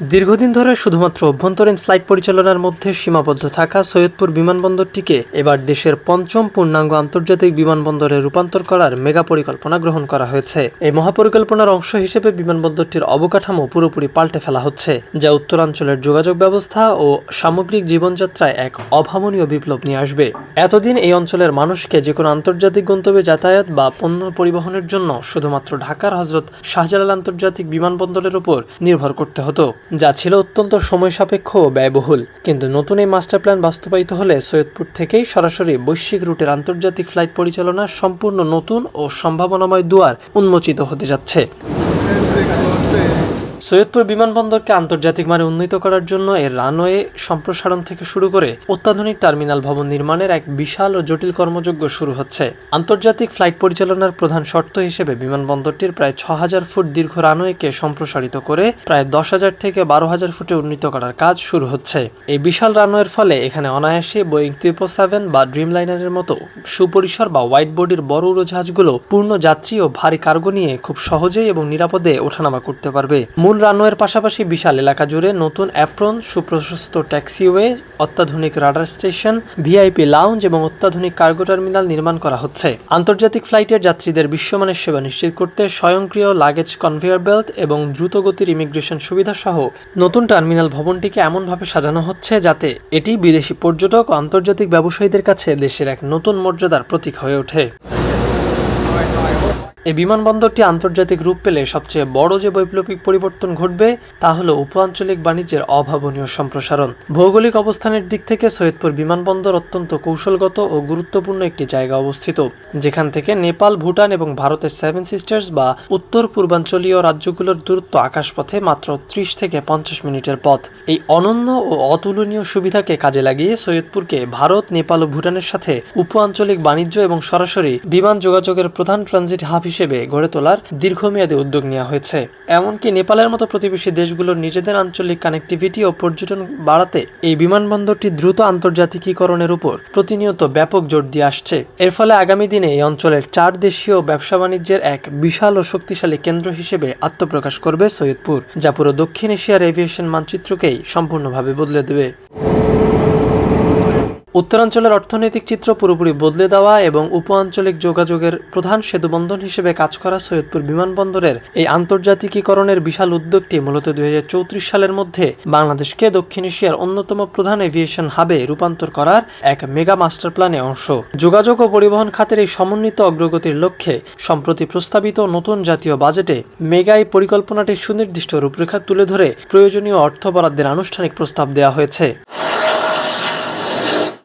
দীর্ঘদিন ধরে শুধুমাত্র অভ্যন্তরীণ ফ্লাইট পরিচালনার মধ্যে সীমাবদ্ধ থাকা সৈয়দপুর বিমানবন্দরটিকে এবার দেশের পঞ্চম পূর্ণাঙ্গ আন্তর্জাতিক বিমানবন্দরে রূপান্তর করার মেগা পরিকল্পনা গ্রহণ করা হয়েছে। এই মহাপরিকল্পনার অংশ হিসেবে বিমানবন্দরটির অবকাঠামো পুরোপুরি পাল্টে ফেলা হচ্ছে, যা উত্তরাঞ্চলের যোগাযোগ ব্যবস্থা ও সামগ্রিক জীবনযাত্রায় এক অভাবনীয় বিপ্লব নিয়ে আসবে। এতদিন এই অঞ্চলের মানুষকে যে কোনো আন্তর্জাতিক গন্তব্যে যাতায়াত বা পণ্য পরিবহনের জন্য শুধুমাত্র ঢাকার হজরত শাহজালাল আন্তর্জাতিক বিমানবন্দরের উপর নির্ভর করতে হতো, যা ছিল অত্যন্ত সময় সাপেক্ষ ও ব্যয়বহুল। কিন্তু নতুন এই মাস্টার প্ল্যান বাস্তবায়িত হলে সৈয়দপুর থেকেই সরাসরি বৈশ্বিক রুটের আন্তর্জাতিক ফ্লাইট পরিচালনার সম্পূর্ণ নতুন ও সম্ভাবনাময় দুয়ার উন্মোচিত হতে যাচ্ছে। সৈয়দপুর বিমানবন্দরকে আন্তর্জাতিক মানে উন্নীত করার জন্য এর রানওয়ে সম্প্রসারণ থেকে শুরু করে অত্যাধুনিক টার্মিনাল ভবন নির্মাণের এক বিশাল ও জটিল কর্মযজ্ঞ শুরু হচ্ছে। আন্তর্জাতিক ফ্লাইট পরিচালনার প্রধান শর্ত হিসেবে বিমানবন্দরটির প্রায় ৬,০০০ ফুট দীর্ঘ রানওয়েকে সম্প্রসারিত করে প্রায় ১০,০০০ থেকে ১২,০০০ ফুটে উন্নীত করার কাজ শুরু হচ্ছে। এই বিশাল রানওয়ের ফলে এখানে অনায়াসে বোয়িং 777 বা ড্রিমলাইনারের মতো সুপরিসর বা হোয়াইট বডির বড় উড়োজাহাজগুলো পূর্ণ যাত্রী ও ভারী কার্গো নিয়ে খুব সহজেই এবং নিরাপদে ওঠানামা করতে পারবে। মূল রানওয়ের পাশাপাশি বিশাল এলাকা জুড়ে নতুন অ্যাপ্রন, সুপ্রশস্ত ট্যাক্সিওয়ে, অত্যাধুনিক রাডার স্টেশন, ভিআইপি লাউঞ্জ এবং অত্যাধুনিক কার্গো টার্মিনাল নির্মাণ করা হচ্ছে। আন্তর্জাতিক ফ্লাইটের যাত্রীদের বিশ্বমানের সেবা নিশ্চিত করতে স্বয়ংক্রিয় লাগেজ কনভেয়ার বেল্ট এবং দ্রুতগতির ইমিগ্রেশন সুবিধা সহ নতুন টার্মিনাল ভবনটিকে এমনভাবে সাজানো হচ্ছে যাতে এটি বিদেশি পর্যটক ও আন্তর্জাতিক ব্যবসায়ীদের কাছে দেশের এক নতুন মর্যাদার প্রতীক হয়ে ওঠে। এই বিমানবন্দরটি আন্তর্জাতিক রূপ পেলে সবচেয়ে বড় যে বৈপ্লবিক পরিবর্তন ঘটবে তা হলো উপ-আঞ্চলিক বাণিজ্যের অভাবনীয় সম্প্রসারণ। ভৌগোলিক অবস্থানের দিক থেকে সৈয়দপুর বিমানবন্দর অত্যন্ত কৌশলগত ও গুরুত্বপূর্ণ একটি জায়গা অবস্থিত, যেখান থেকে নেপাল, ভুটান এবং ভারতের 7 সিস্টার্স বা উত্তর পূর্বাঞ্চলীয় রাজ্যগুলোর দূরত্ব আকাশপথে মাত্র 30 থেকে 50 মিনিটের পথ। এই অনন্য ও অতুলনীয় সুবিধাকে কাজে লাগিয়ে সৈয়দপুরকে ভারত, নেপাল ও ভুটানের সাথে উপ-আঞ্চলিক বাণিজ্য এবং সরাসরি বিমান যোগাযোগের প্রধান ট্রানজিট হাব হিসেবে গড়ে তোলার দীর্ঘমেয়াদী উদ্যোগ নেওয়া হয়েছে। এমনকি নেপালের মতো প্রতিবেশী দেশগুলোর নিজেদের আঞ্চলিক কানেক্টিভিটি ও পর্যটন বাড়াতে এই বিমানবন্দরটি দ্রুত আন্তর্জাতিকীকরণের উপর প্রতিনিয়ত ব্যাপক জোর দিয়ে আসছে। এর ফলে আগামী দিনে এই অঞ্চলের 4 দেশীয় ব্যবসা বাণিজ্যের এক বিশাল ও শক্তিশালী কেন্দ্র হিসেবে আত্মপ্রকাশ করবে সৈয়দপুর, যা পুরো দক্ষিণ এশিয়ার এভিয়েশন মানচিত্রকেই সম্পূর্ণভাবে বদলে দেবে। উত্তরাঞ্চলের অর্থনৈতিক চিত্র পুরোপুরি বদলে দেওয়া এবং উপ-আঞ্চলিক যোগাযোগের প্রধান সেতুবন্ধন হিসেবে কাজ করা সৈয়দপুর বিমানবন্দরের এই আন্তর্জাতিকীকরণের বিশাল উদ্যোগটি মূলত ২০৩৪ সালের মধ্যে বাংলাদেশকে দক্ষিণ এশিয়ার অন্যতম প্রধান এভিয়েশন হাবে রূপান্তর করার এক মেগা মাস্টার প্ল্যানে অংশ। যোগাযোগ ও পরিবহন খাতের এই সমন্বিত অগ্রগতির লক্ষ্যে সম্প্রতি প্রস্তাবিত নতুন জাতীয় বাজেটে মেগা এই পরিকল্পনাটির সুনির্দিষ্ট রূপরেখা তুলে ধরে প্রয়োজনীয় অর্থ বরাদ্দের আনুষ্ঠানিক প্রস্তাব দেওয়া হয়েছে।